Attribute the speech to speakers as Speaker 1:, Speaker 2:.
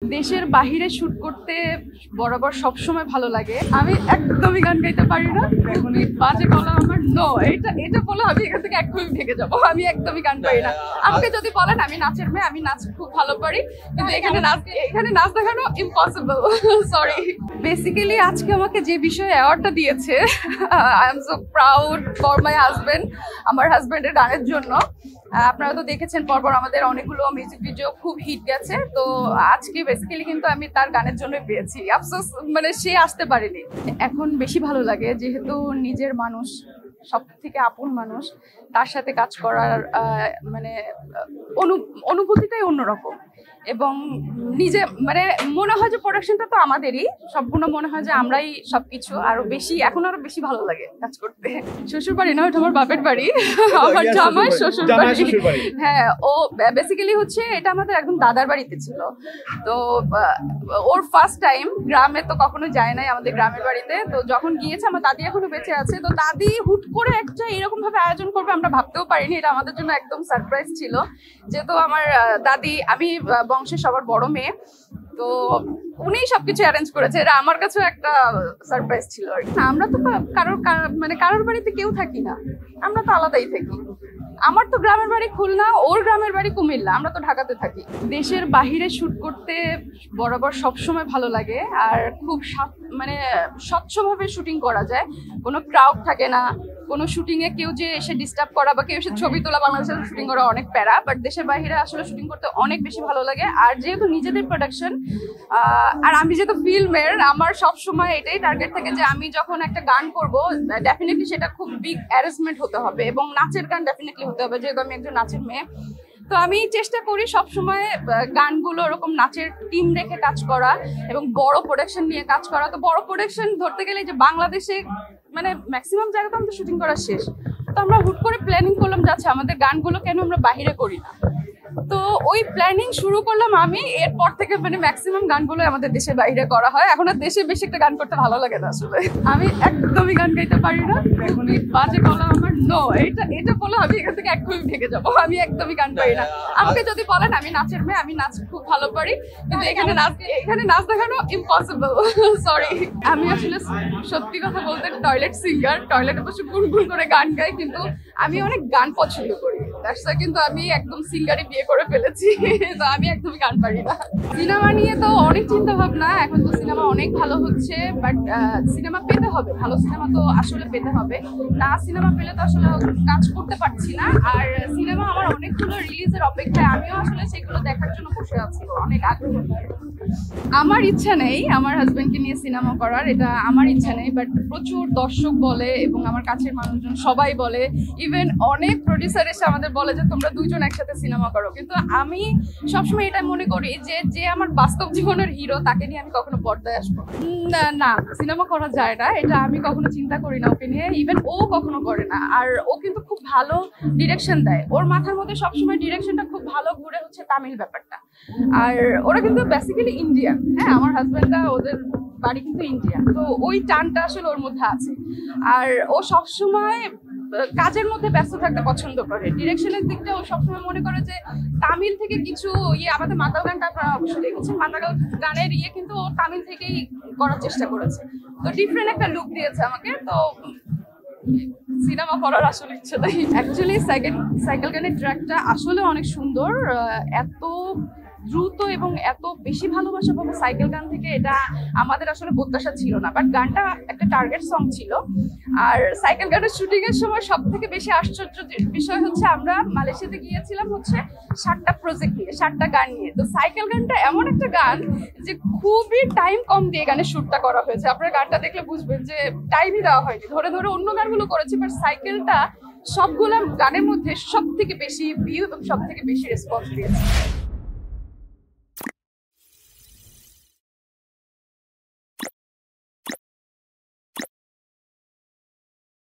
Speaker 1: দেশের বাহিরে শুট করতে বরাবর সবসময় ভালো লাগে। আমি একদমই গান গাইতে পারি না, এখনই বাজে বলা আমার নো, এটা বলে আমি এখান থেকে একদমই ভেঙে যাবো। আমি একদমই গান পারি না। আমাকে যদি বলেন আমি নাচের মেয়ে, আমি নাচ খুব ভালো পারি, কিন্তু এখানে নাচ দেখানো ইম্পসিবল। সরি। বেসিক্যালি আজকে আমাকে যে বিষয়ে অ্যাওয়ার্ডটা দিয়েছে, I am so proud for my husband, আমার হাজবেন্ডের গানের জন্য। আপনারা তো দেখেছেন পরপর আমাদের অনেকগুলো মিউজিক ভিডিও খুব হিট গেছে, তো আজকে বেসিক্যালি কিন্তু আমি তার গানের জন্য পেয়েছি। আফসোস মানে সে আসতে পারেনি। এখন বেশি ভালো লাগে যেহেতু নিজের মানুষ, সব থেকে আপন মানুষ, তার সাথে কাজ করার মানে অনুভূতিটাই অন্যরকম। এবং নিজে মানে মনে হয় যে প্রোডাকশনটা তো আমাদেরই সম্পূর্ণ, মনে হয় যে আমরাই সবকিছু। আরো বেশি এখন আরো বেশি ভালো লাগে কাজ করতে। শ্বশুর বাড়ি না, ওটা আমার বাপের বাড়ি, আমার জামাই শ্বশুর বাড়ি। হ্যাঁ, ও বেসিক্যালি হচ্ছে এটা আমাদের একদম দাদার বাড়িতে ছিল। তো ওর ফার্স্ট টাইম, গ্রামে তো কখনো যায় নাই আমাদের গ্রামের বাড়িতে। তো যখন গিয়েছে, আমার দাদি এখনো বেঁচে আছে, তো দাদি হুট করে একটা এরকম ভাবে আয়োজন করবে আমরা ভাবতেও পারিনি। এটা আমাদের জন্য একদম সারপ্রাইজ ছিল, যেহেতু আমার দাদি, আমি বংশের সবার বড় মেয়ে, তো উনি সবকিছু অ্যারেঞ্জ করেছে। এটা আমার কাছেও একটা সারপ্রাইজ ছিল। আমরা তো কারোর বাড়িতে কেউ থাকি না, আমরা তো আলাদাই থাকি। আমার তো গ্রামের বাড়ি খুলনা, ওর গ্রামের বাড়ি কুমিল্লা, আমরা তো ঢাকাতে থাকি। দেশের বাহিরে শুট করতে বরাবর সবসময় ভালো লাগে, আর খুব মানে স্বচ্ছভাবে শুটিং করা যায়, কোনো ক্রাউড থাকে না, কোনো শুটিং এ কেউ যে এসে ডিস্টার্ব করা বা কেউ এসে ছবি তোলা, বাংলাদেশের শুটিং করা অনেক প্যারা, বাট দেশের বাইরে আসলে শুটিং করতে অনেক বেশি ভালো লাগে। আর যেহেতু নিজেদের প্রোডাকশন, আর আমি যেহেতু ফিল্মের, আমার সব সময় এটাই টার্গেট থাকে যে আমি যখন একটা গান করব, ডেফিনেটলি সেটা খুব বিগ অ্যারেঞ্জমেন্ট হতে হবে এবং নাচের গান ডেফিনেটলি হতে হবে, যেহেতু আমি একজন নাচের মেয়ে। তো আমি চেষ্টা করি সবসময় গানগুলো ওরকম নাচের টিম রেখে কাজ করা এবং বড় প্রোডাকশন নিয়ে কাজ করা। তো বড় প্রোডাকশন ধরতে গেলে যে বাংলাদেশে মানে ম্যাক্সিমাম জায়গাতে আমাদের শুটিং করা শেষ, তো আমরা হুট করে প্ল্যানিং করলাম যাচ্ছে আমাদের গানগুলো কেন আমরা বাহিরে করি না। তো ওই প্ল্যানিং শুরু করলাম আমি, এরপর থেকে মানে ম্যাক্সিমাম গানগুলো আমাদের দেশের বাইরে করা হয়। এখন আর দেশে বেশি একটা গান করতে ভালো লাগে না আসলে। আমি একদমই গান গাইতে পারি না, এখনই বাজে বলা আমার নো, এটা বলে আমি এখান থেকে একদমই ভেঙে যাবো। আমি একদমই গান পারি না। আমাকে যদি বলেন আমি নাচের মেয়ে, আমি নাচ খুব ভালো পারি, কিন্তু এখানে নাচ দেখানো ইম্পসিবল। সরি। আমি আসলে সত্যি কথা বলতে টয়লেট সিঙ্গার, টয়লেটে বসে গুনগুন করে গান গাই, কিন্তু আমি অনেক গান পছন্দ করি, কিন্তু আমি একদম সিঙ্গারই বিয়ে করে ফেলেছি, তো আমি একদমই গান পারি না। সিনেমা নিয়ে তো অনেক চিন্তা ভাবনা, এখন তো সিনেমা অনেক ভালো হচ্ছে, বাট সিনেমা পেতে হবে, ভালো সিনেমা তো আসলে পেতে হবে না। সিনেমা পেলে তো আসলে কাজ করতে পারছি না। আর সিনেমা আমার অনেকগুলো রিলিজের অপেক্ষায়, আমিও আসলে সেগুলো দেখার জন্য বসে আছি অনেক আগ্রহ। আমার ইচ্ছা নেই আমার হাজবেন্ডকে নিয়ে সিনেমা করার, এটা আমার ইচ্ছা নেই, বাট প্রচুর দর্শক বলে এবং আমার কাছের মানুষজন সবাই বলে, ইভেন অনেক প্রডিউসার এসে আমাদের বলে যে তোমরা দুইজন একসাথে সিনেমা করো। কিন্তু আমি সবসময় এটা মনে করি যে আমার বাস্তব জীবনের হিরো, তাকে নিয়ে আমি কখনো পর্দায় আসবো না, সিনেমা করা যায় না, এটা আমি কখনো চিন্তা করি না ওকে নিয়ে, ইভেন ও কখনো করে না। আর ও কিন্তু খুব ভালো ডিরেকশন দেয়, ওর মাথার মধ্যে সবসময় ডিরেকশনটা খুব ভালো ঘুরে হচ্ছে তামিল ব্যাপারটা। আর ওরা কিন্তু বেসিক্যালি ইন্ডিয়ান, হ্যাঁ, আমার হাজবেন্ডরা ওদের বাড়ি কিন্তু ইন্ডিয়ান, তো ওই টানটা আসলে ওর মধ্যে আছে। আর ও সবসময় কাজের মধ্যে ব্যস্ত থাকতে পছন্দ করে, ডিরেকশনের দিকটা ও সবসময় মনে করে যে তামিল থেকে কিছু আমাদের মাতাল গানটা আপনারা অবশ্যই দেখেছেন, মাতাল গানের কিন্তু ও তামিল থেকেই করার চেষ্টা করেছে, তো ডিফারেন্ট একটা লুক দিয়েছে আমাকে। তো সিনেমা করার আসলে ইচ্ছে নেই। অ্যাকচুয়ালি সাইকেল গানের ট্র্যাকটা আসলে অনেক সুন্দর, এত দ্রুত এবং এত বেশি ভালোবাসা পাবো সাইকেল গান থেকে, এটা আমাদের আসলে প্রত্যাশা ছিল না, বাট গানটা একটা টার্গেট সং ছিল। আর সাইকেল গানের শুটিং এর সময় সব থেকে বেশি আশ্চর্য বিষয় হচ্ছে আমরা মালয়েশিয়াতে গিয়েছিলাম হচ্ছে 7টা প্রজেক্ট নিয়ে, 7টা গান নিয়ে। তো সাইকেল গানটা এমন একটা গান যে খুবই টাইম কম দিয়ে গানের শুটটা করা হয়েছে। আপনার গানটা দেখলে বুঝবেন যে টাইমই দেওয়া হয়নি, ধরে ধরে অন্য গানগুলো করেছি, বাট সাইকেলটা সবগুলা গানের মধ্যে সব থেকে বেশি ভিউ এবং সব থেকে বেশি রেসপন্স দিয়েছে।